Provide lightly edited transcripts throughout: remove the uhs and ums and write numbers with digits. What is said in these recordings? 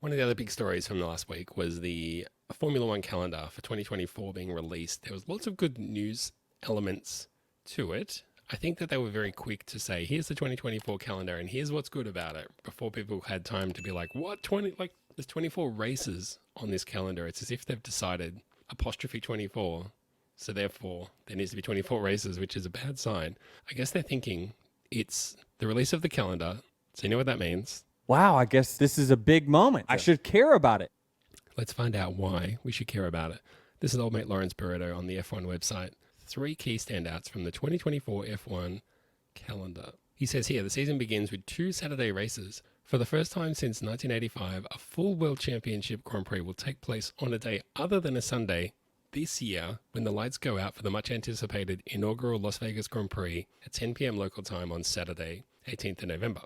One of the other big stories from the last week was the Formula One calendar for 2024 being released. There was lots of good news elements to it. I think that they were very quick to say, here's the 2024 calendar and here's what's good about it before people had time to be like, what, 20, like there's 24 races on this calendar. It's as if they've decided apostrophe 24. So therefore there needs to be 24 races, which is a bad sign. I guess they're thinking it's the release of the calendar. So you know what that means. Wow, I guess this is a big moment. I should care about it. Let's find out why we should care about it. This is old mate Lawrence Burrito on the F1 website. 3 key standouts from the 2024 F1 calendar. He says here, the season begins with 2 Saturday races. For the first time since 1985, a full World Championship Grand Prix will take place on a day other than a Sunday this year when the lights go out for the much anticipated inaugural Las Vegas Grand Prix at 10 p.m. local time on Saturday, 18th of November.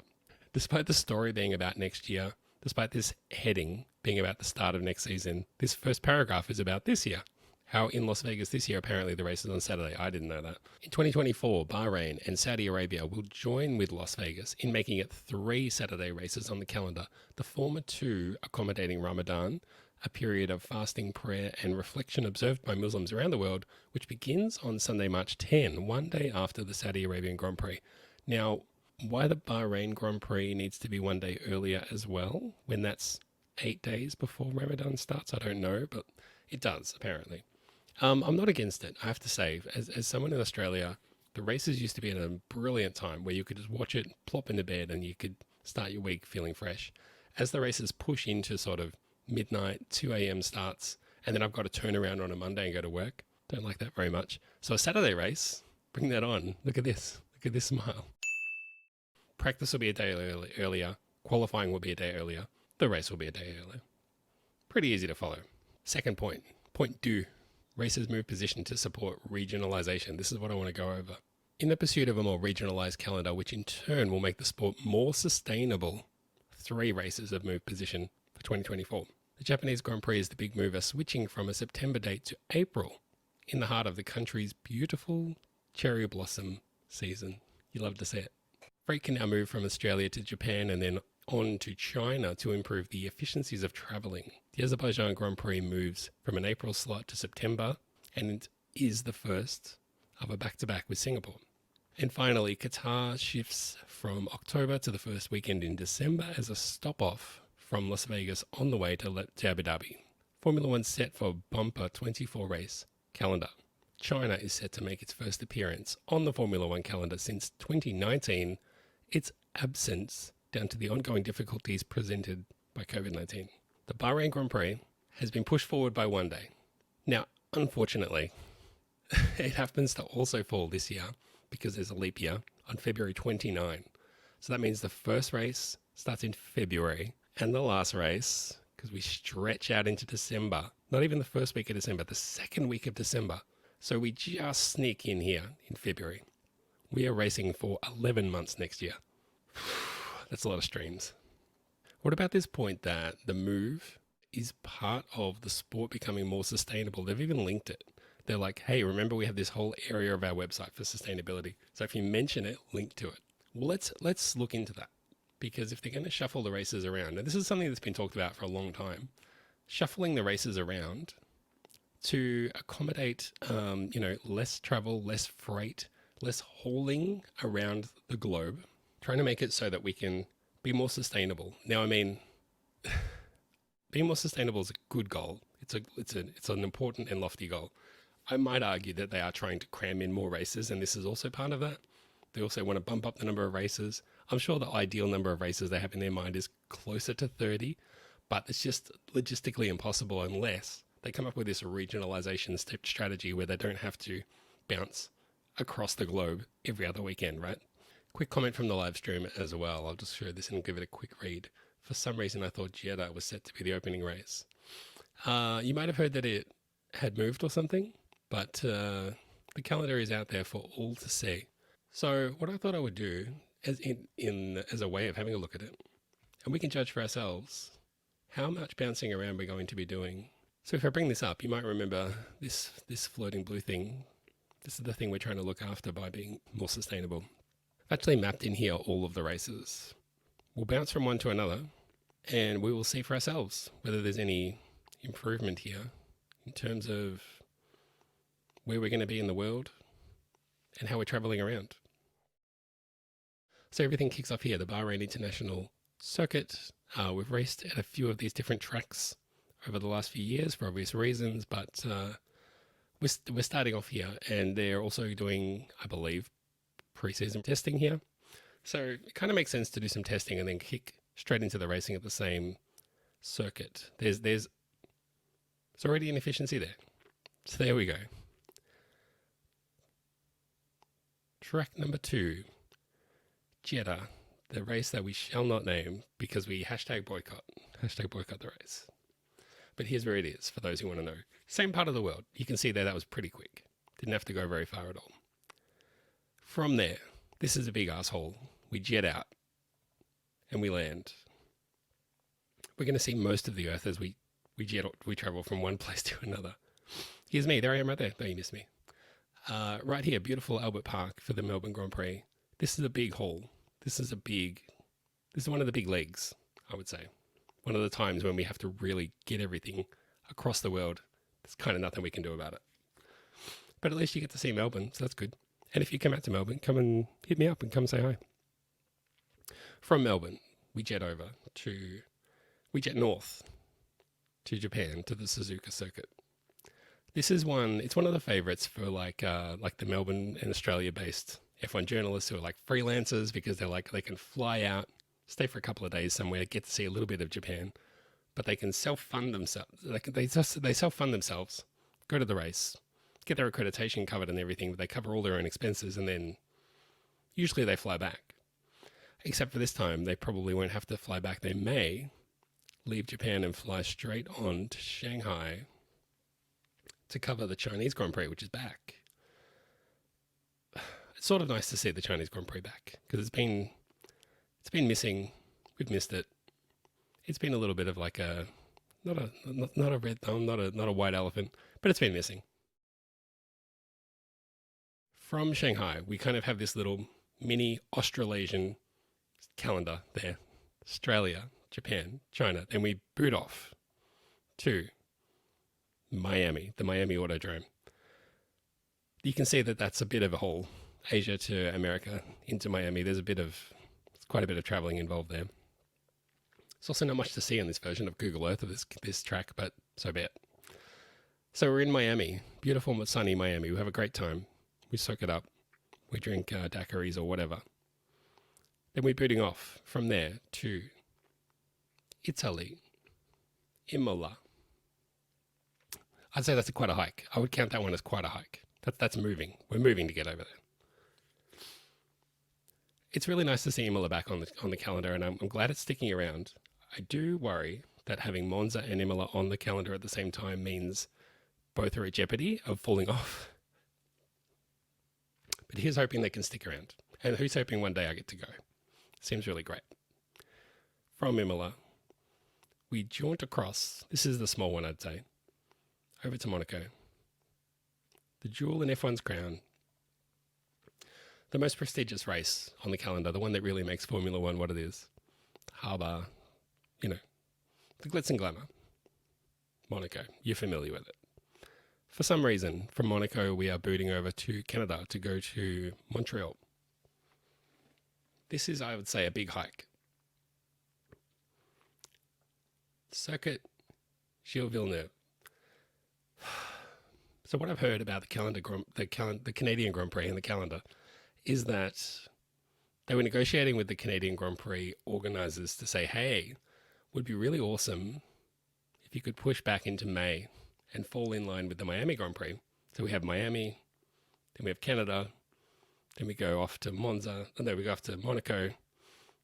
Despite the story being about next year, despite this heading being about the start of next season, this first paragraph is about this year. How in Las Vegas this year, apparently the race is on Saturday. I didn't know that. In 2024, Bahrain and Saudi Arabia will join with Las Vegas in making it 3 Saturday races on the calendar, the former 2 accommodating Ramadan, a period of fasting, prayer, and reflection observed by Muslims around the world, which begins on Sunday, March 10, one day after the Saudi Arabian Grand Prix. Now, why the Bahrain Grand Prix needs to be one day earlier as well, when that's 8 days before Ramadan starts, I don't know, but it does, apparently. I'm not against it, I have to say. As someone in Australia, the races used to be at a brilliant time where you could just watch it, plop into bed, and you could start your week feeling fresh. As the races push into sort of midnight, 2 a.m. starts, and then I've got to turn around on a Monday and go to work, don't like that very much. So a Saturday race, bring that on. Look at this. Look at this smile. Practice will be a day earlier. Qualifying will be a day earlier. The race will be a day earlier. Pretty easy to follow. Second point. Point 2. Races move position to support regionalisation. This is what I want to go over. In the pursuit of a more regionalised calendar, which in turn will make the sport more sustainable, 3 races have moved position for 2024. The Japanese Grand Prix is the big mover, switching from a September date to April in the heart of the country's beautiful cherry blossom season. You love to see it. Freight can now move from Australia to Japan and then on to China to improve the efficiencies of travelling. The Azerbaijan Grand Prix moves from an April slot to September and is the first of a back-to-back with Singapore. And finally, Qatar shifts from October to the first weekend in December as a stop-off from Las Vegas on the way to Abu Dhabi. Formula One set for bumper 24 race calendar. China is set to make its first appearance on the Formula One calendar since 2019. Its absence down to the ongoing difficulties presented by COVID-19. The Bahrain Grand Prix has been pushed forward by one day. Now, unfortunately, it happens to also fall this year because there's a leap year on February 29. So that means the first race starts in February and the last race, because we stretch out into December, not even the first week of December, the second week of December. So we just sneak in here in February. We are racing for 11 months next year. That's a lot of streams. What about this point that the move is part of the sport becoming more sustainable? They've even linked it. They're like, hey, remember we have this whole area of our website for sustainability. So if you mention it, link to it. Well, let's look into that. Because if they're going to shuffle the races around, and this is something that's been talked about for a long time, shuffling the races around to accommodate, less travel, less freight, less hauling around the globe, trying to make it so that we can be more sustainable. Now, I mean, being more sustainable is a good goal. It's an important and lofty goal. I might argue that they are trying to cram in more races, and this is also part of that. They also want to bump up the number of races. I'm sure the ideal number of races they have in their mind is closer to 30, but it's just logistically impossible unless they come up with this regionalization strategy where they don't have to bounce across the globe every other weekend, right? Quick comment from the live stream as well. I'll just show this and give it a quick read. For some reason, I thought Jeddah was set to be the opening race. You might have heard that it had moved or something, but the calendar is out there for all to see. So what I thought I would do as a way of having a look at it, and we can judge for ourselves how much bouncing around we're going to be doing. So if I bring this up, you might remember this floating blue thing. This is the thing we're trying to look after by being more sustainable. I've actually mapped in here all of the races. We'll bounce from one to another, And we will see for ourselves whether there's any improvement here in terms of where we're going to be in the world and how we're traveling around. So everything kicks off here, the Bahrain International Circuit. We've raced at a few of these different tracks over the last few years for obvious reasons, but we're starting off here, and they're also doing, I believe, pre-season testing here. So it kind of makes sense to do some testing and then kick straight into the racing at the same circuit. There's already an efficiency there. So there we go. Track number 2, Jeddah, the race that we shall not name because we hashtag boycott the race. But here's where it is for those who want to know. Same part of the world. You can see there that was pretty quick. Didn't have to go very far at all. From there, this is a big asshole. We jet out and we land. We're going to see most of the earth as we travel from one place to another. Here's me. There I am right there. Oh, you missed me. Right here, beautiful Albert Park for the Melbourne Grand Prix. This is a big haul. This is one of the big legs, I would say. One of the times when we have to really get everything across the world. There's kind of nothing we can do about it. But at least you get to see Melbourne, so that's good. And if you come out to Melbourne, come and hit me up and come say hi. From Melbourne, we jet north to Japan, to the Suzuka circuit. This is it's one of the favorites for like the Melbourne and Australia based F1 journalists who are like freelancers, because they can fly out, stay for a couple of days somewhere, get to see a little bit of Japan, but they can self-fund themselves. They self-fund themselves, go to the race, get their accreditation covered and everything, but they cover all their own expenses, and then usually they fly back. Except for this time, they probably won't have to fly back. They may leave Japan and fly straight on to Shanghai to cover the Chinese Grand Prix, which is back. It's sort of nice to see the Chinese Grand Prix back, because it's been missing. We've missed it. It's been a little bit of like not a red thumb, not a white elephant, but it's been missing. From Shanghai, we kind of have this little mini Australasian calendar there. Australia, Japan, China. Then we boot off to Miami, the Miami Autodrome. You can see that that's a bit of a haul. Asia to America into Miami. There's quite a bit of traveling involved there. There's also not much to see on this version of Google Earth of this track, but so be it. So we're in Miami, beautiful sunny Miami. We have a great time. We soak it up. We drink daiquiris or whatever. Then we're booting off from there to Italy, Imola. I'd say that's quite a hike. I would count that one as quite a hike. That's moving. We're moving to get over there. It's really nice to see Imola back on the calendar, and I'm glad it's sticking around. I do worry that having Monza and Imola on the calendar at the same time means both are at jeopardy of falling off. But here's hoping they can stick around. And who's hoping one day I get to go? Seems really great. From Imola, we jaunt across. This is the small one, I'd say. Over to Monaco. The jewel in F1's crown. The most prestigious race on the calendar, the one that really makes Formula One what it is. Harbour, the glitz and glamour. Monaco, you're familiar with it. For some reason, from Monaco, we are booting over to Canada to go to Montreal. This is, I would say, a big hike. Circuit Gilles Villeneuve. So what I've heard about the Canadian Grand Prix and the calendar is that they were negotiating with the Canadian Grand Prix organisers to say, hey, would be really awesome if you could push back into May and fall in line with the Miami Grand Prix. So we have Miami, then we have Canada, then we go off to Monza, and then we go off to Monaco,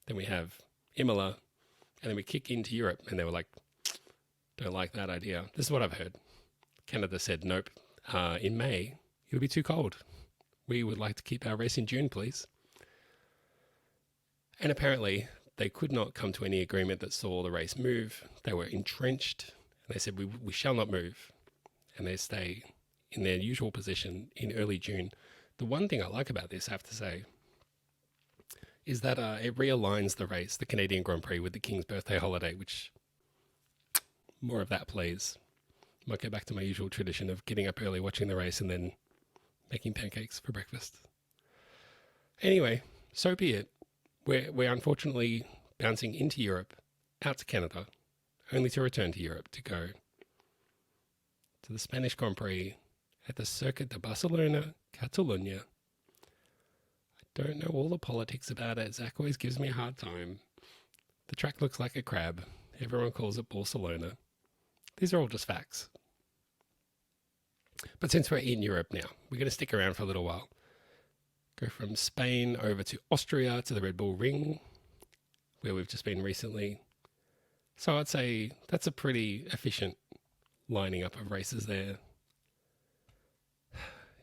then we have Imola, and then we kick into Europe. And they were like, don't like that idea. This is what I've heard. Canada said, nope, in May, it'll be too cold. We would like to keep our race in June, please. And apparently, they could not come to any agreement that saw the race move. They were entrenched. And they said, we shall not move. And they stay in their usual position in early June. The one thing I like about this, I have to say, is that it realigns the race, the Canadian Grand Prix, with the King's birthday holiday, which more of that, please. Might go back to my usual tradition of getting up early, watching the race, and then making pancakes for breakfast. Anyway, so be it. We're unfortunately bouncing into Europe, out to Canada, only to return to Europe to go to the Spanish Grand Prix at the Circuit de Barcelona, Catalunya. I don't know all the politics about it. Zach always gives me a hard time. The track looks like a crab. Everyone calls it Barcelona. These are all just facts. But since we're in Europe now, we're going to stick around for a little while. Go from Spain over to Austria to the Red Bull Ring, where we've just been recently. So I'd say that's a pretty efficient lining up of races there.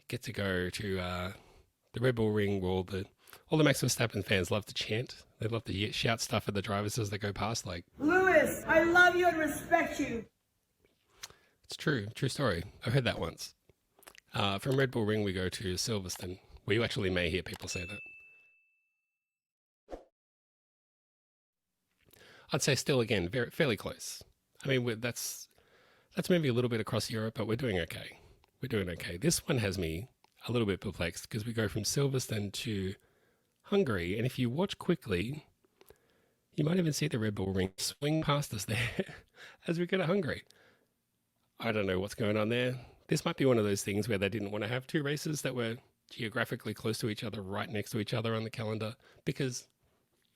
Get to go to the Red Bull Ring where all the Max Verstappen fans love to chant. They love to shout stuff at the drivers as they go past, like, Lewis, I love you and respect you. It's true story. I heard that once. From Red Bull Ring, we go to Silverstone, where you actually may hear people say that. I'd say still, again, fairly close. I mean, that's maybe a little bit across Europe, but we're doing okay. We're doing okay. This one has me a little bit perplexed because we go from Silverstone to Hungary, and if you watch quickly, you might even see the Red Bull Ring swing past us there as we go to Hungary. I don't know what's going on there. This might be one of those things where they didn't want to have two races that were geographically close to each other, right next to each other on the calendar, because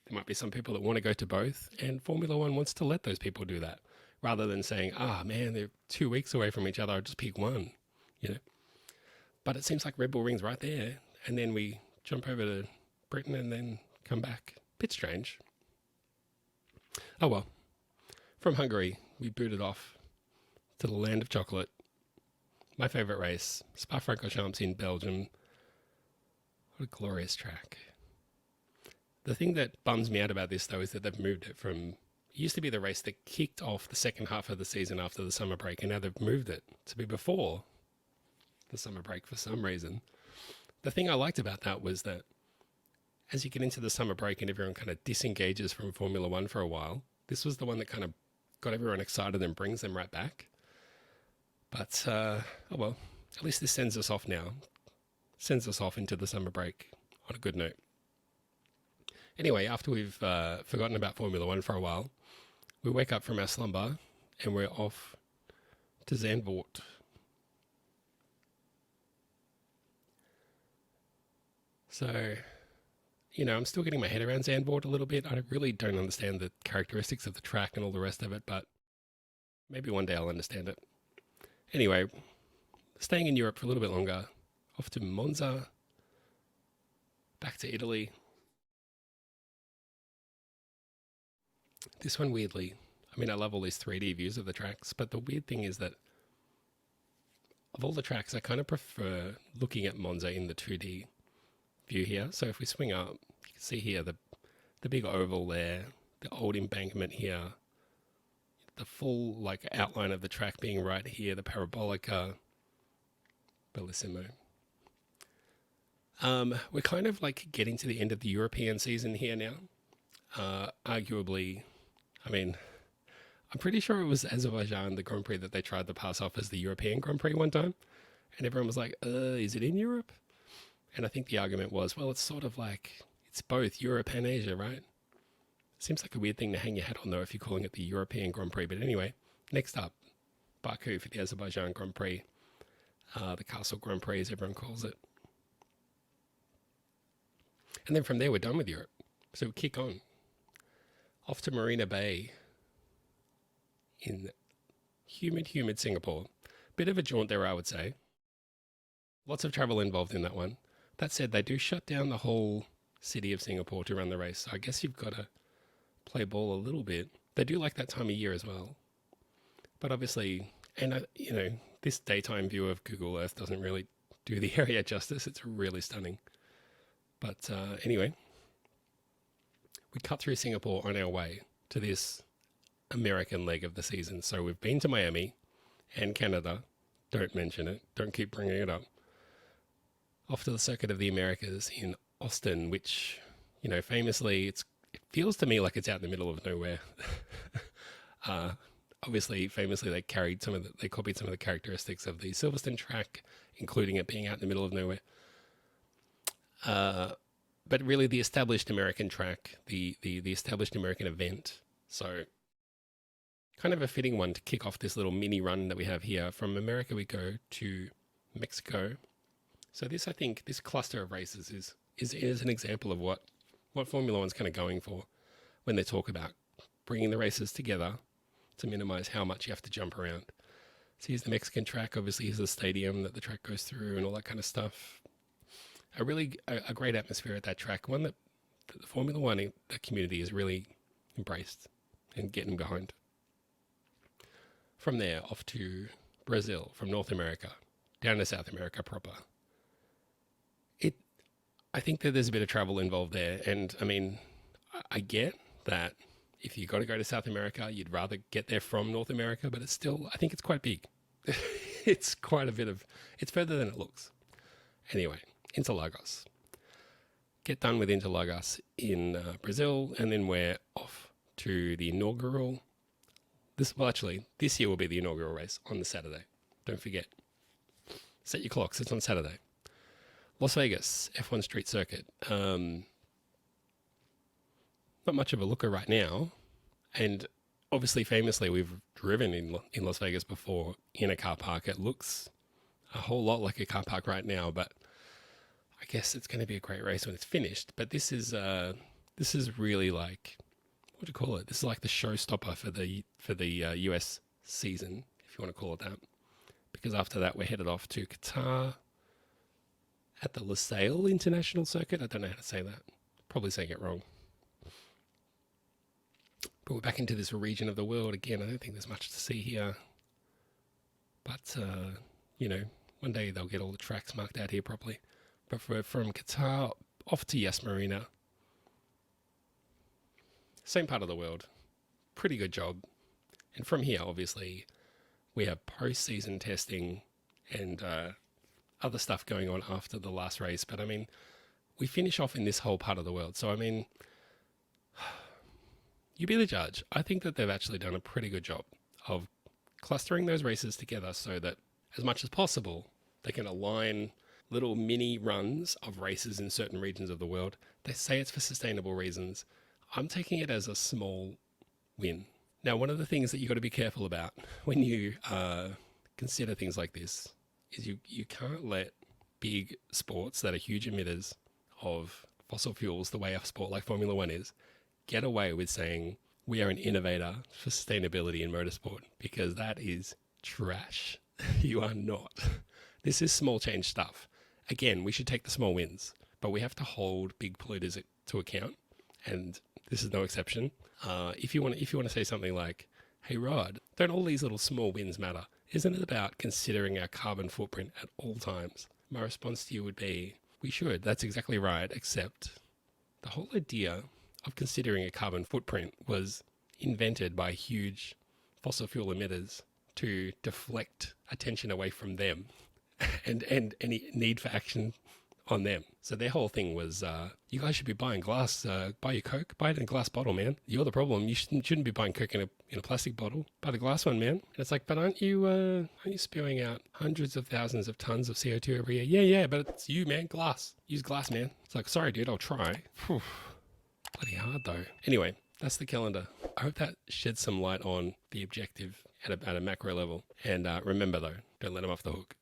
there might be some people that want to go to both, and Formula One wants to let those people do that, rather than saying, man, they're 2 weeks away from each other, I'll just pick one, But it seems like Red Bull Ring's right there, and then we jump over to Britain and then come back. Bit strange. Oh well. From Hungary, we booted off to the land of chocolate. My favourite race, Spa-Francorchamps in Belgium. What a glorious track. The thing that bums me out about this, though, is that they've moved it from... It used to be the race that kicked off the second half of the season after the summer break, and now they've moved it to be before the summer break for some reason. The thing I liked about that was that as you get into the summer break and everyone kind of disengages from Formula One for a while, this was the one that kind of got everyone excited and brings them right back. But, oh well, at least this sends us off now. Sends us off into the summer break on a good note. Anyway, after we've forgotten about Formula One for a while, we wake up from our slumber and we're off to Zandvoort. So, I'm still getting my head around Zandvoort a little bit. I really don't understand the characteristics of the track and all the rest of it, but maybe one day I'll understand it. Anyway, staying in Europe for a little bit longer, off to Monza, back to Italy. This one, weirdly, I love all these 3D views of the tracks, but the weird thing is that of all the tracks, I kind of prefer looking at Monza in the 2D view here. So if we swing up, you can see here the big oval there, the old embankment here, the full outline of the track being right here, the parabolica, bellissimo. We're kind of getting to the end of the European season here now. Arguably, I'm pretty sure it was Azerbaijan, the Grand Prix, that they tried to pass off as the European Grand Prix one time. And everyone was like, is it in Europe? And I think the argument was, well, it's sort of it's both Europe and Asia, right? Seems like a weird thing to hang your hat on, though, if you're calling it the European Grand Prix. But anyway, next up, Baku for the Azerbaijan Grand Prix. The Castle Grand Prix, as everyone calls it. And then from there, we're done with Europe. So we kick on. Off to Marina Bay in humid Singapore. Bit of a jaunt there, I would say. Lots of travel involved in that one. That said, they do shut down the whole city of Singapore to run the race. So I guess you've got to play ball a little bit. They do like that time of year as well. But obviously, and this daytime view of Google Earth doesn't really do the area justice. It's really stunning. But anyway, we cut through Singapore on our way to this American leg of the season. So we've been to Miami and Canada. Don't mention it. Don't keep bringing it up. Off to the Circuit of the Americas in Austin, which, famously, it feels to me like it's out in the middle of nowhere. Obviously, famously, they copied some of the characteristics of the Silverstone track, including it being out in the middle of nowhere. But really, the established American track, the established American event. So, kind of a fitting one to kick off this little mini run that we have here. From America, we go to Mexico. So this, I think, this cluster of races is an example of what Formula One's kind of going for when they talk about bringing the races together to minimize how much you have to jump around. So here's the Mexican track. Obviously, here's the stadium that the track goes through and all that kind of stuff. A great atmosphere at that track, one that the Formula One the community has really embraced and getting behind. From there, off to Brazil, from North America, down to South America proper. I think that there's a bit of travel involved there. And I mean, I get that if you got to go to South America, you'd rather get there from North America, but it's still, I think it's quite big. It's quite a bit it's further than it looks. Anyway, Interlagos. Get done with Interlagos in Brazil, and then we're off to the inaugural. This year will be the inaugural race on the Saturday. Don't forget. Set your clocks. It's on Saturday. Las Vegas, F1 Street Circuit. Not much of a looker right now. And obviously, famously, we've driven in Las Vegas before in a car park. It looks a whole lot like a car park right now, but I guess it's going to be a great race when it's finished. But this is really like, what do you call it? This is like the showstopper for the US season, if you want to call it that. Because after that, we're headed off to Qatar at the Lusail International Circuit. I don't know how to say that. Probably saying it wrong. But we're back into this region of the world again. I don't think there's much to see here. But, one day they'll get all the tracks marked out here properly. But from Qatar off to Yas Marina. Same part of the world. Pretty good job. And from here, obviously, we have post-season testing and other stuff going on after the last race. But, I mean, we finish off in this whole part of the world. So, I mean, you be the judge. I think that they've actually done a pretty good job of clustering those races together so that as much as possible, they can align little mini runs of races in certain regions of the world. They say it's for sustainable reasons. I'm taking it as a small win. Now, one of the things that you've got to be careful about when you consider things like this is you can't let big sports that are huge emitters of fossil fuels, the way a sport like Formula One is, get away with saying we are an innovator for sustainability in motorsport, because that is trash. You are not. This is small change stuff. Again, we should take the small wins, but we have to hold big polluters to account, and this is no exception. If you want to say something like, "Hey Rod, don't all these little small wins matter? Isn't it about considering our carbon footprint at all times?" My response to you would be, we should. That's exactly right, except the whole idea of considering a carbon footprint was invented by huge fossil fuel emitters to deflect attention away from them and any need for action on them. So their whole thing was, you guys should be buying glass, buy your Coke, buy it in a glass bottle, man. You're the problem. You shouldn't be buying Coke in a plastic bottle. Buy the glass one, man. And it's like, but aren't you spewing out hundreds of thousands of tons of CO2 every year? Yeah, but it's you, man. Glass. Use glass, man. It's like, sorry, dude, I'll try. Whew. Bloody hard, though. Anyway, that's the calendar. I hope that sheds some light on the objective at a macro level. And remember, though, don't let them off the hook.